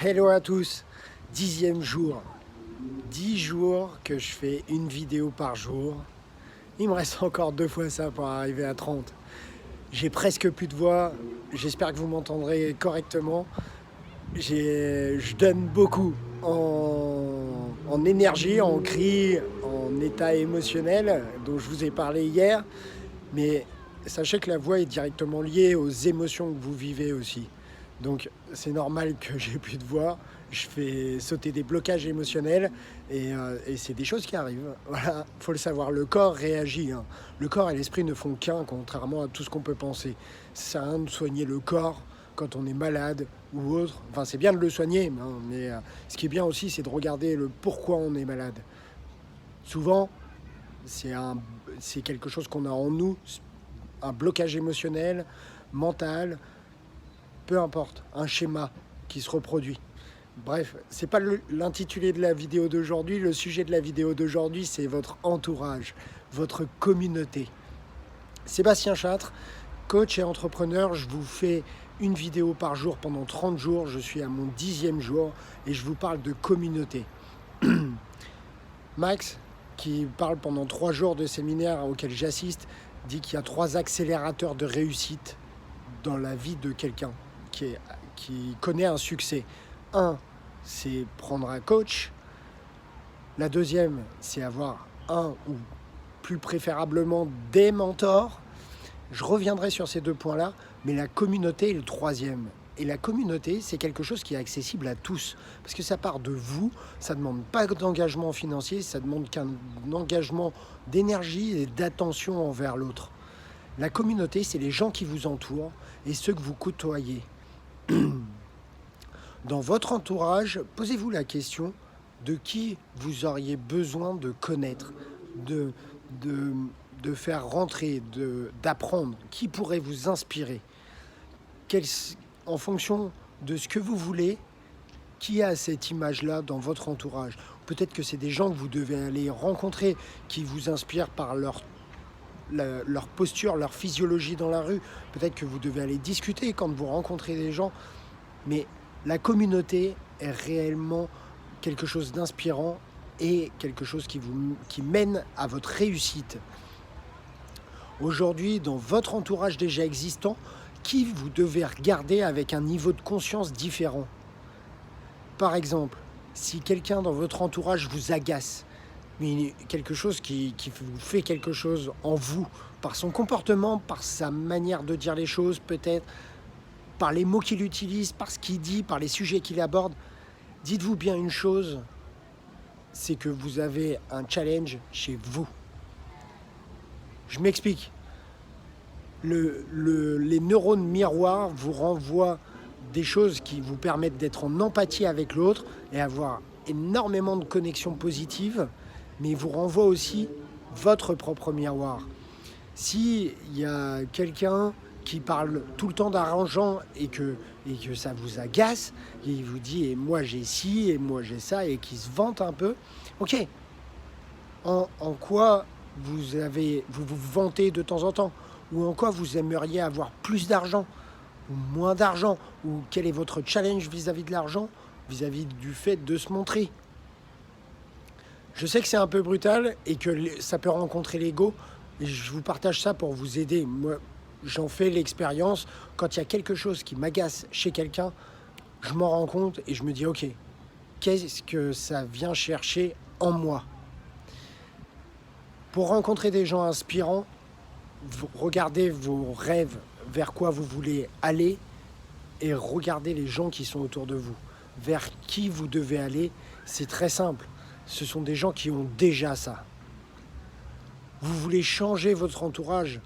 Hello à tous, 10e jour, 10 jours que je fais une vidéo par jour. Il me reste encore 2 fois ça pour arriver à 30. J'ai presque plus de voix, j'espère que vous m'entendrez correctement. Je donne beaucoup en énergie, en cri, en état émotionnel dont je vous ai parlé hier. Mais sachez que la voix est directement liée aux émotions que vous vivez aussi. Donc c'est normal que j'ai plus de voix, je fais sauter des blocages émotionnels et c'est des choses qui arrivent. Voilà, faut le savoir, le corps réagit. Hein. Le corps et l'esprit ne font qu'un, contrairement à tout ce qu'on peut penser. Ça sert à rien de soigner le corps quand on est malade ou autre. Enfin, c'est bien de le soigner, hein, mais ce qui est bien aussi, c'est de regarder le pourquoi on est malade. Souvent, c'est quelque chose qu'on a en nous, un blocage émotionnel, mental, peu importe, un schéma qui se reproduit. Bref, c'est pas l'intitulé de la vidéo d'aujourd'hui. Le sujet de la vidéo d'aujourd'hui, c'est votre entourage, votre communauté. Sébastien Châtre, coach et entrepreneur, je vous fais une vidéo par jour pendant 30 jours. Je suis à mon 10e jour et je vous parle de communauté. Max, qui parle pendant 3 jours de séminaire auxquels j'assiste, dit qu'il y a 3 accélérateurs de réussite dans la vie de quelqu'un qui connaît un succès. Un, c'est prendre un coach. La deuxième, c'est avoir un ou plus préférablement des mentors. Je reviendrai sur ces 2 points-là, mais la communauté est le troisième. Et la communauté, c'est quelque chose qui est accessible à tous. Parce que ça part de vous, ça ne demande pas d'engagement financier, ça demande qu'un engagement d'énergie et d'attention envers l'autre. La communauté, c'est les gens qui vous entourent et ceux que vous côtoyez. Dans votre entourage, posez-vous la question de qui vous auriez besoin de connaître, de faire rentrer, d'apprendre, qui pourrait vous inspirer. En fonction de ce que vous voulez, qui a cette image-là dans votre entourage? Peut-être que c'est des gens que vous devez aller rencontrer, qui vous inspirent par leur posture, leur physiologie dans la rue. Peut-être que vous devez aller discuter quand vous rencontrez des gens. Mais la communauté est réellement quelque chose d'inspirant et quelque chose qui mène à votre réussite. Aujourd'hui, dans votre entourage déjà existant, qui vous devez regarder avec un niveau de conscience différent? Par exemple, si quelqu'un dans votre entourage vous agace, mais quelque chose qui vous fait quelque chose en vous, par son comportement, par sa manière de dire les choses peut-être, par les mots qu'il utilise, par ce qu'il dit, par les sujets qu'il aborde, dites-vous bien une chose, c'est que vous avez un challenge chez vous. Je m'explique. Les neurones miroirs vous renvoient des choses qui vous permettent d'être en empathie avec l'autre et avoir énormément de connexions positives, mais ils vous renvoient aussi votre propre miroir. S'il y a quelqu'un qui parle tout le temps d'argent et que ça vous agace, et il vous dit « et moi j'ai ci, et moi j'ai ça », et qui se vante un peu, ok, en quoi vous vous vantez de temps en temps? Ou en quoi vous aimeriez avoir plus d'argent ou moins d'argent? Ou quel est votre challenge vis-à-vis de l'argent, vis-à-vis du fait de se montrer? Je sais que c'est un peu brutal et que ça peut rencontrer l'ego. Et je vous partage ça pour vous aider. Moi, j'en fais l'expérience. Quand il y a quelque chose qui m'agace chez quelqu'un, je m'en rends compte et je me dis, ok, qu'est-ce que ça vient chercher en moi? Pour rencontrer des gens inspirants, regardez vos rêves, vers quoi vous voulez aller, et regardez les gens qui sont autour de vous. Vers qui vous devez aller, c'est très simple. Ce sont des gens qui ont déjà ça. Vous voulez changer votre entourage,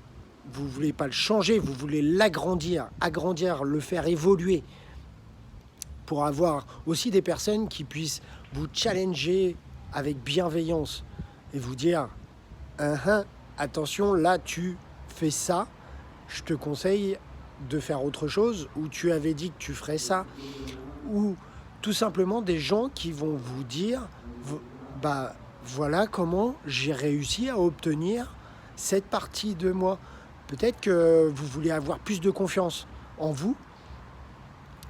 vous ne voulez pas le changer, vous voulez l'agrandir, le faire évoluer, pour avoir aussi des personnes qui puissent vous challenger avec bienveillance et vous dire attention, là tu fais ça, je te conseille de faire autre chose, ou tu avais dit que tu ferais ça, ou tout simplement des gens qui vont vous dire voilà comment j'ai réussi à obtenir cette partie de moi. Peut-être que vous voulez avoir plus de confiance en vous,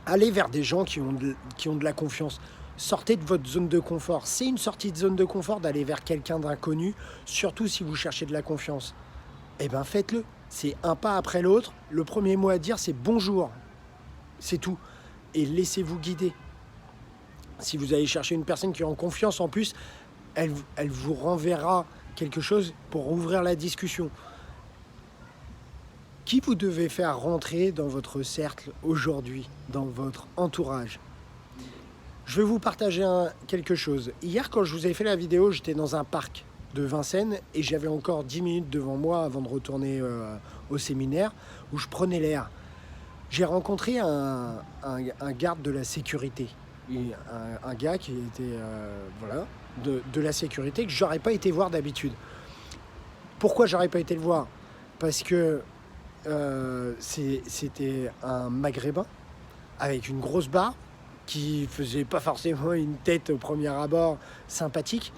Allez vers des gens qui ont de la confiance. Sortez de votre zone de confort. C'est une sortie de zone de confort d'aller vers quelqu'un d'inconnu, surtout si vous cherchez de la confiance. Eh bien, faites-le. C'est un pas après l'autre. Le premier mot à dire, c'est bonjour. C'est tout. Et laissez-vous guider. Si vous allez chercher une personne qui est en confiance, en plus, elle vous renverra quelque chose pour ouvrir la discussion. Qui vous devez faire rentrer dans votre cercle aujourd'hui, dans votre entourage? Je vais vous partager quelque chose. Hier, quand je vous ai fait la vidéo, j'étais dans un parc de Vincennes et j'avais encore 10 minutes devant moi avant de retourner au séminaire où je prenais l'air. J'ai rencontré un garde de la sécurité. Un gars qui était de la sécurité que j'aurais pas été voir d'habitude. Pourquoi j'aurais pas été le voir? Parce que c'était un maghrébin avec une grosse barbe qui faisait pas forcément une tête au premier abord sympathique.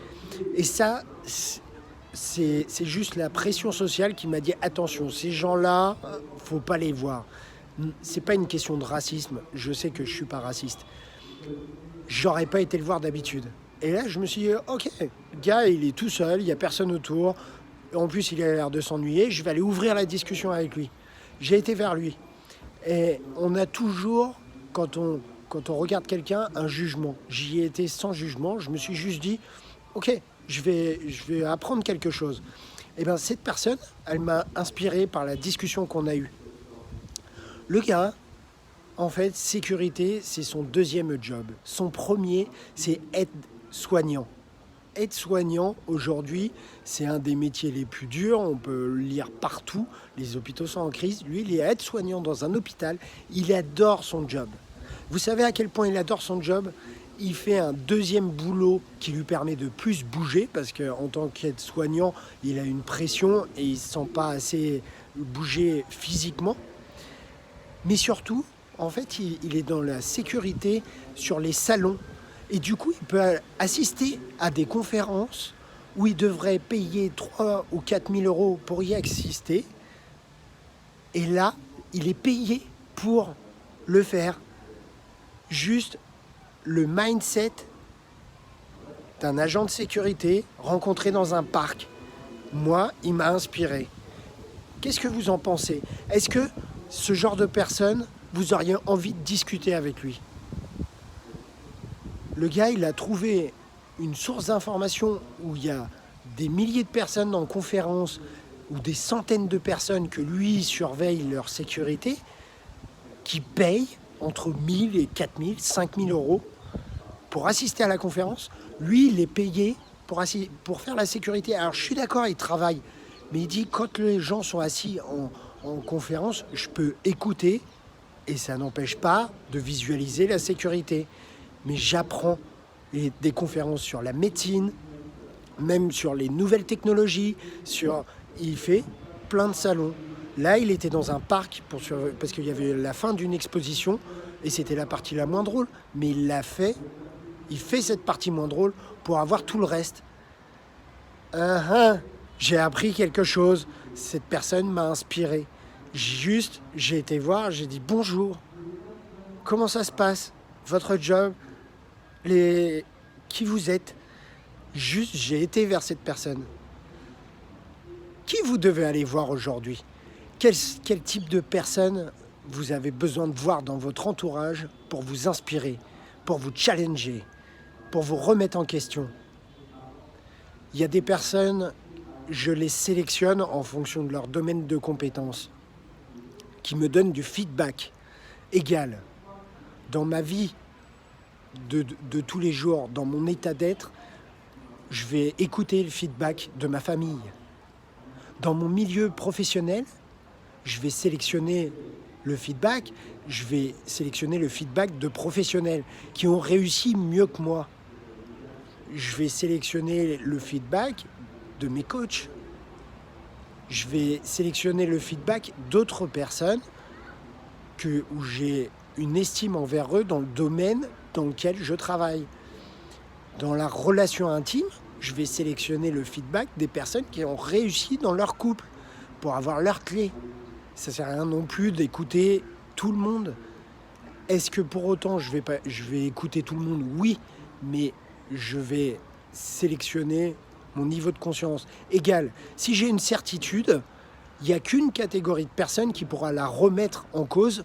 Et ça, c'est juste la pression sociale qui m'a dit attention, ces gens-là, faut pas les voir. C'est pas une question de racisme, je sais que je suis pas raciste. J'aurais pas été le voir d'habitude. Et là, je me suis dit, ok, le gars, il est tout seul, il y a personne autour. En plus, il a l'air de s'ennuyer, je vais aller ouvrir la discussion avec lui. J'ai été vers lui. Et on a toujours, quand on regarde quelqu'un, un jugement. J'y ai été sans jugement, je me suis juste dit, ok, je vais apprendre quelque chose. Et bien, cette personne, elle m'a inspiré par la discussion qu'on a eue. Le gars, en fait, sécurité, c'est son deuxième job. Son premier, c'est aide-soignant. Aide-soignant, aujourd'hui, c'est un des métiers les plus durs. On peut le lire partout. Les hôpitaux sont en crise. Lui, il est aide-soignant dans un hôpital. Il adore son job. Vous savez à quel point il adore son job? Il fait un deuxième boulot qui lui permet de plus bouger parce qu'en tant qu'aide-soignant, il a une pression et il ne se sent pas assez bouger physiquement. Mais surtout, en fait, il est dans la sécurité sur les salons. Et du coup, il peut assister à des conférences où il devrait payer 3 ou 4 000 euros pour y assister. Et là, il est payé pour le faire. Juste le mindset d'un agent de sécurité rencontré dans un parc. Moi, il m'a inspiré. Qu'est-ce que vous en pensez? Est-ce que ce genre de personne, vous auriez envie de discuter avec lui? Le gars, il a trouvé une source d'information où il y a des milliers de personnes en conférence ou des centaines de personnes que lui surveille leur sécurité, qui payent entre 1000 et 4000, 5000 euros pour assister à la conférence. Lui, il est payé pour faire la sécurité. Alors, je suis d'accord, il travaille. Mais il dit, quand les gens sont assis en conférence, je peux écouter et ça n'empêche pas de visualiser la sécurité. Mais j'apprends des conférences sur la médecine, même sur les nouvelles technologies. Il fait plein de salons. Là, il était dans un parc parce qu'il y avait la fin d'une exposition et c'était la partie la moins drôle. Mais il fait cette partie moins drôle pour avoir tout le reste. J'ai appris quelque chose. Cette personne m'a inspiré. J'ai été voir, j'ai dit bonjour. Comment ça se passe? Votre job? Qui vous êtes? Juste, j'ai été vers cette personne. Qui vous devez aller voir aujourd'hui? Quel type de personne vous avez besoin de voir dans votre entourage pour vous inspirer, pour vous challenger, pour vous remettre en question? Il y a des personnes, je les sélectionne en fonction de leur domaine de compétences, qui me donnent du feedback égal. Dans ma vie de tous les jours, dans mon état d'être, je vais écouter le feedback de ma famille. Dans mon milieu professionnel, je vais sélectionner le feedback de professionnels qui ont réussi mieux que moi. Je vais sélectionner le feedback de mes coachs. Je vais sélectionner le feedback d'autres personnes où j'ai une estime envers eux dans le domaine dans lequel je travaille. Dans la relation intime, je vais sélectionner le feedback des personnes qui ont réussi dans leur couple pour avoir leurs clés. Ça ne sert à rien non plus d'écouter tout le monde. Est-ce que pour autant je vais écouter tout le monde? Oui, mais je vais sélectionner mon niveau de conscience égal. Si j'ai une certitude, il n'y a qu'une catégorie de personnes qui pourra la remettre en cause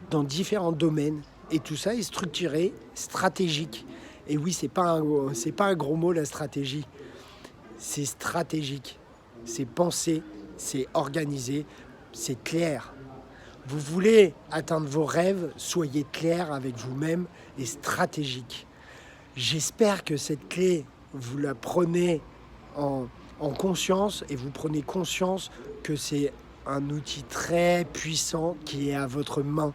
dans différents domaines. Et tout ça est structuré, stratégique. Et oui, c'est pas un gros mot, la stratégie. C'est stratégique, c'est pensé, c'est organisé, c'est clair. Vous voulez atteindre vos rêves, soyez clair avec vous-même et stratégique. J'espère que cette clé, vous la prenez en conscience et vous prenez conscience que c'est un outil très puissant qui est à votre main.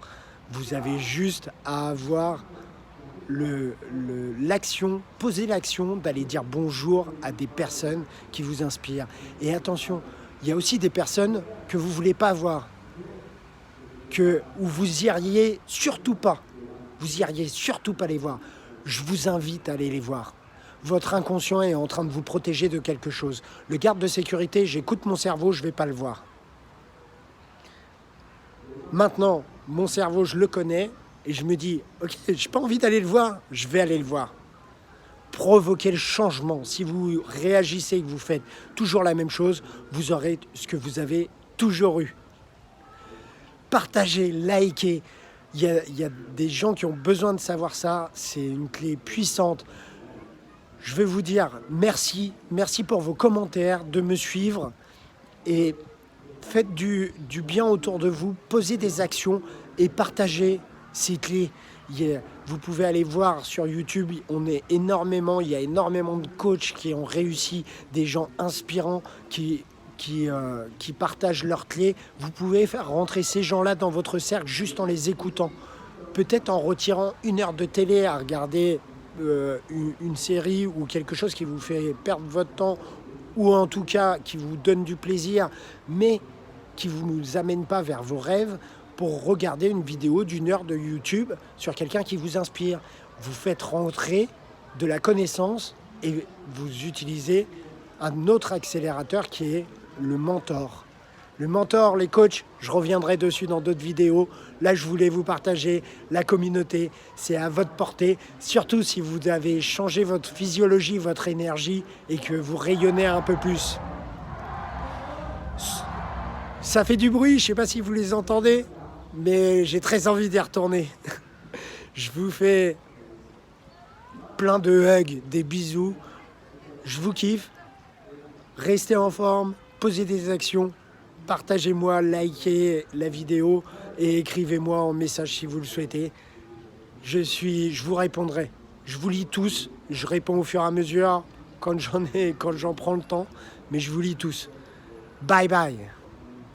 Vous avez juste à avoir l'action, poser l'action d'aller dire bonjour à des personnes qui vous inspirent. Et attention, il y a aussi des personnes que vous ne voulez pas voir, où vous iriez surtout pas. Vous iriez surtout pas les voir. Je vous invite à aller les voir. Votre inconscient est en train de vous protéger de quelque chose. Le garde de sécurité, j'écoute mon cerveau, je ne vais pas le voir. Maintenant, mon cerveau, je le connais et je me dis, ok, je n'ai pas envie d'aller le voir, je vais aller le voir. Provoquez le changement. Si vous réagissez et que vous faites toujours la même chose, vous aurez ce que vous avez toujours eu. Partagez, likez. Il y a des gens qui ont besoin de savoir ça. C'est une clé puissante. Je vais vous dire merci. Merci pour vos commentaires, de me suivre. Et faites du bien autour de vous. Posez des actions et partagez ces clés. Vous pouvez aller voir sur YouTube. Il y a énormément de coachs qui ont réussi, des gens inspirants qui partagent leurs clés. Vous pouvez faire rentrer ces gens-là dans votre cercle juste en les écoutant. Peut-être en retirant 1 heure de télé à regarder une série ou quelque chose qui vous fait perdre votre temps, ou en tout cas qui vous donne du plaisir, mais qui ne vous amène pas vers vos rêves, pour regarder une vidéo d'1 heure de YouTube sur quelqu'un qui vous inspire. Vous faites rentrer de la connaissance et vous utilisez un autre accélérateur qui est le mentor. Le mentor, les coachs, je reviendrai dessus dans d'autres vidéos. Là, je voulais vous partager la communauté. C'est à votre portée, surtout si vous avez changé votre physiologie, votre énergie et que vous rayonnez un peu plus. Ça fait du bruit, je ne sais pas si vous les entendez, mais j'ai très envie d'y retourner. Je vous fais plein de hugs, des bisous. Je vous kiffe. Restez en forme, posez des actions, partagez-moi, likez la vidéo et écrivez-moi en message si vous le souhaitez. Je vous répondrai. Je vous lis tous, je réponds au fur et à mesure quand j'en prends le temps, mais je vous lis tous. Bye bye.